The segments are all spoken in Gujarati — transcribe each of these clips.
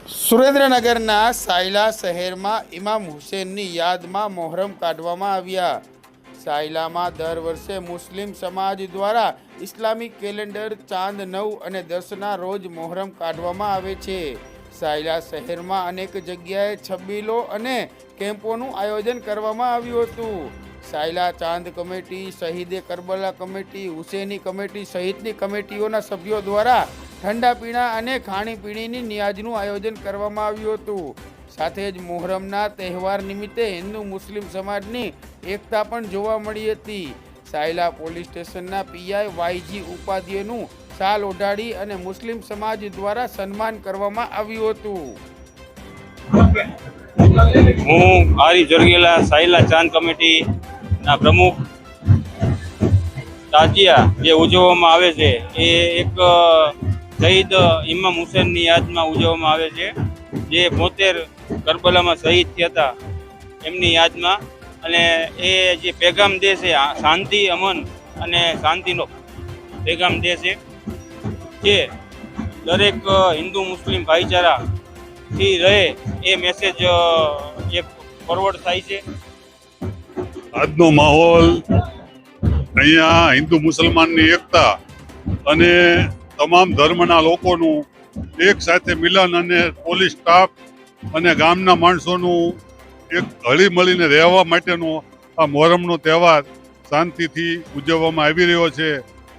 સુરેન્દ્રનગરના સાયલા શહેરમાં ઇમામ હુસેનની યાદમાં મોહરમ કાઢવામાં આવ્યા। સાયલામાં દર વર્ષે મુસ્લિમ સમાજ દ્વારા ઇસ્લામિક કેલેન્ડર ચાંદ 9 અને 10ના રોજ મોહરમ કાઢવામાં આવે છે। સાયલા શહેરમાં અનેક જગ્યાએ છબીલો અને કેમ્પોનું આયોજન કરવામાં આવ્યું હતું। સાયલા ચાંદ કમિટી, શહીદે કરબલા કમિટી, હુસેની કમિટી સહિતની કમિટીઓના સભ્યો દ્વારા ઠંડા પીણા અને ખાણીપીણીની નિયાજનું આયોજન કરવામાં આવ્યું હતું। સાથે જ મોહરમના તહેવાર નિમિત્તે હિન્દુ મુસ્લિમ સમાજની એકતા પણ જોવા મળી હતી। સાયલા પોલીસ સ્ટેશનના પીઆઈ વાયજી ઉપાધ્યાયનું શાલ ઓઢાડી અને મુસ્લિમ સમાજ દ્વારા સન્માન કરવામાં આવ્યું હતું। હું આરી જોરગેલા સાયલા ચાંદ કમિટીના પ્રમુખ। તાજિયા જે ઉજવવામાં આવે છે એ એક શહીદ ઇમામ હુસેનની યાદમાં ઉજવવામાં આવે છે, જે 72 કરબલામાં શહીદ થયા હતા એમની યાદમાં। અને એ જે પેગામ દે છે શાંતિ, અમન અને શાંતિનો પેગામ દે છે, જે દરેક હિન્દુ મુસ્લિમ ભાઈચારાથી રહે એ મેસેજ એક ફોરવર્ડ થાય છે। આજનો માહોલ અહીંયા હિન્દુ મુસલમાનની એકતા અને તમામ ધર્મના લોકોનું એક સાથે મિલન અને પોલીસ સ્ટાફ અને ગામના માણસોનું એક હળી મળીને રહેવા માટેનો આ મોહરમનો તહેવાર શાંતિથી ઉજવવામાં આવી રહ્યો છે।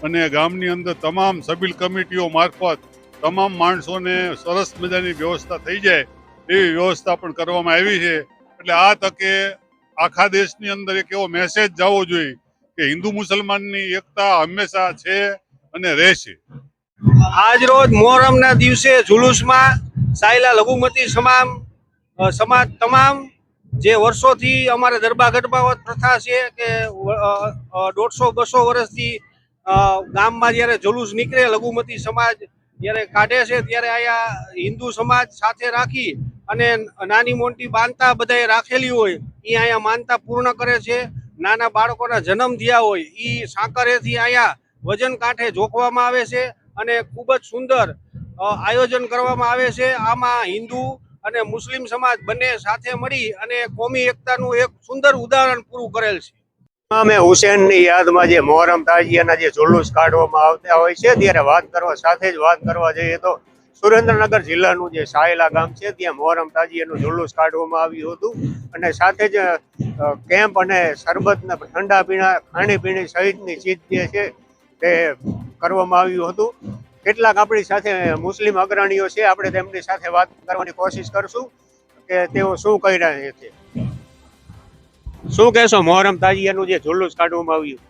અને ગામની અંદર તમામ સબીલ કમિટીઓ મારફત તમામ માણસોને સરસ મજાની વ્યવસ્થા થઈ જાય એવી વ્યવસ્થા પણ કરવામાં આવી છે। એટલે આ તકે આખા દેશની અંદર એક એવો મેસેજ જવો જોઈએ કે હિન્દુ મુસલમાનની એકતા હંમેશા છે અને રહેશે। આજ રોજ મોહરમના દિવસે જુલુસમાં સાયલા લઘુમતી સમાજ તમામ જે વર્ષોથી અમારે દરબાર ગઢમાં પ્રથા છે કે 150-200 વર્ષથી ગામમાં જ્યારે જુલુસ નીકળે લઘુમતી સમાજ જ્યારે કાઢે છે ત્યારે અહીંયા હિન્દુ સમાજ સાથે રાખી અને નાની મોટી માનતા બધાએ રાખેલી હોય એ અહીંયા માનતા પૂર્ણ કરે છે। નાના બાળકોના જન્મ થયા હોય એ સાંકરેથી અહીંયા વજન કાંઠે જોખવામાં આવે છે અને ખૂબ જ સુંદર આયોજન કરવામાં આવે છે। આમાં હિન્દુ અને મુસ્લિમ સમાજ બંને સાથે મળી અને કોમી એકતાનું એક સુંદર ઉદાહરણ પૂરું કરેલ છે। ઇમામે હુસેનની યાદમાં જે મોહરમ તાજિયાના જે જુલુસ કાઢવામાં આવતા હોય છે ત્યારે વાત કરવા જઈએ તો સુરેન્દ્રનગર જિલ્લાનું જે સાયલા ગામ છે ત્યાં મોહરમ તાજિયાનું જુલુસ કાઢવામાં આવ્યું હતું અને સાથે જ કેમ્પ અને શરબતના ઠંડા પીણા ખાણીપીણી સહિતની ચીજ જે છે તે કરવામાં આવ્યું હતું। કેટલાક આપણી સાથે મુસ્લિમ અગ્રણીઓ છે, આપણે તેમની સાથે વાત કરવાની કોશિશ કરશું કે તેઓ શું કહી રહ્યા છે। શું કહેશો મોહરમ તાજિયાનું જે જુલુસ કાઢવામાં આવ્યું?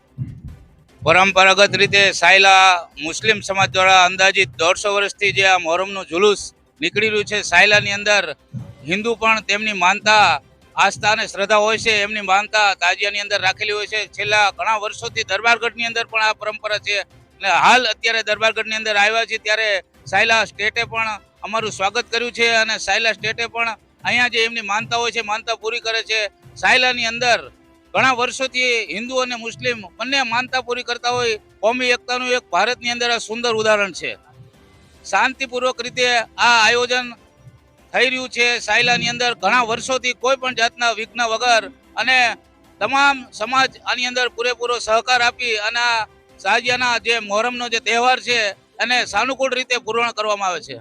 પરંપરાગત રીતે સાયલા મુસ્લિમ સમાજ દ્વારા અંદાજિત 150 વર્ષથી જે આ મોહરમનું જુલુસ નીકળી રહ્યું છે। સાયલાની અંદર હિન્દુ પણ તેમની માનતા, આસ્થા અને શ્રદ્ધા હોય છે, એમની માનતા તાજિયાની અંદર રાખેલી હોય છે। છેલ્લા ઘણા વર્ષોથી દરબારગઢની અંદર પણ આ પરંપરા છે અને હાલ અત્યારે દરબારગઢની અંદર આવ્યા છે ત્યારે સાયલા સ્ટેટે પણ અમારું સ્વાગત કર્યું છે અને સાયલા સ્ટેટે પણ અહીંયા જે એમની માનતા હોય છે માનતા પૂરી કરે છે। સાયલાની અંદર ઘણા વર્ષોથી હિન્દુ અને મુસ્લિમ બંને માનતા પૂરી કરતા હોય, કોમી એકતાનું એક ભારતની અંદર આ સુંદર ઉદાહરણ છે। શાંતિપૂર્વક રીતે આ આયોજન થઈ રહ્યું છે સાયલાની અંદર ઘણા વર્ષોથી કોઈ પણ જાતના વિઘ્ન વગર, અને તમામ સમાજ આની અંદર પૂરેપૂરો સહકાર આપી અને આ તાજિયાના જે મોહરમનો જે તહેવાર છે એને સાનુકૂળ રીતે પૂર્ણ કરવામાં આવે છે।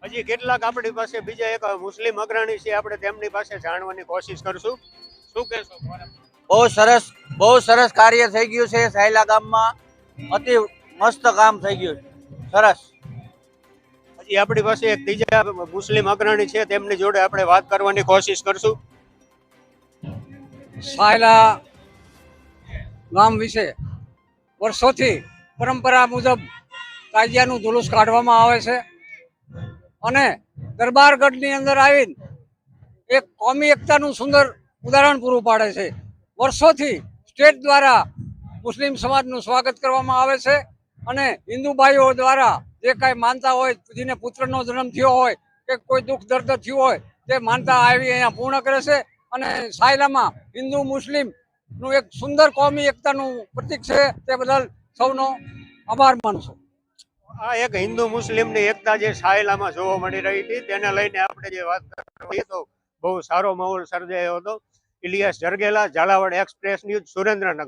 હજી કેટલાક આપણી પાસે બીજા એક મુસ્લિમ અગ્રણી છે, આપણે તેમની પાસે જાણવાની કોશિશ કરશું। શું કહેશો? બહુ સરસ કાર્ય થઈ ગયું છે સાયલા ગામમાં, અતિ મસ્ત કામ થઈ ગયું છે, સરસ। હજી આપણી પાસે એક બીજા મુસ્લિમ અગ્રણી છે, તેમની જોડે આપણે વાત કરવાની કોશિશ કરશું। સાયલા ગામ વિશે વર્ષોથી પરંપરા મુજબ તાજિયાનું જુલુસ કાઢવામાં આવે છે અને દરબારગઢની અંદર આવીને એક કોમી એકતાનું સુંદર ઉદાહરણ પૂરું પાડે છે। વર્ષોથી સ્ટેટ દ્વારા મુસ્લિમ સમાજનું સ્વાગત કરવામાં આવે છે અને હિન્દુ ભાઈઓ દ્વારા જે કાંઈ માનતા હોય, જેને પુત્રનો જન્મ થયો હોય કે કોઈ દુઃખ દર્દ થયું હોય તે માનતા આવી અહીંયા પૂર્ણ કરે છે અને સાયલામાં હિન્દુ મુસ્લિમનું એક સુંદર કોમી એકતાનું પ્રતીક છે, તે બદલ સૌનો આભાર માનું છું। આ એક હિન્દુ મુસ્લિમની એકતા જે સાયલામાં જોવા મળી રહી હતી તેને લઈને આપણે જે વાત કરીએ તો બહુ સારો માહોલ સર્જાયો હતો. Ilyas Jargela, Jhalawad express news, Surendranagar.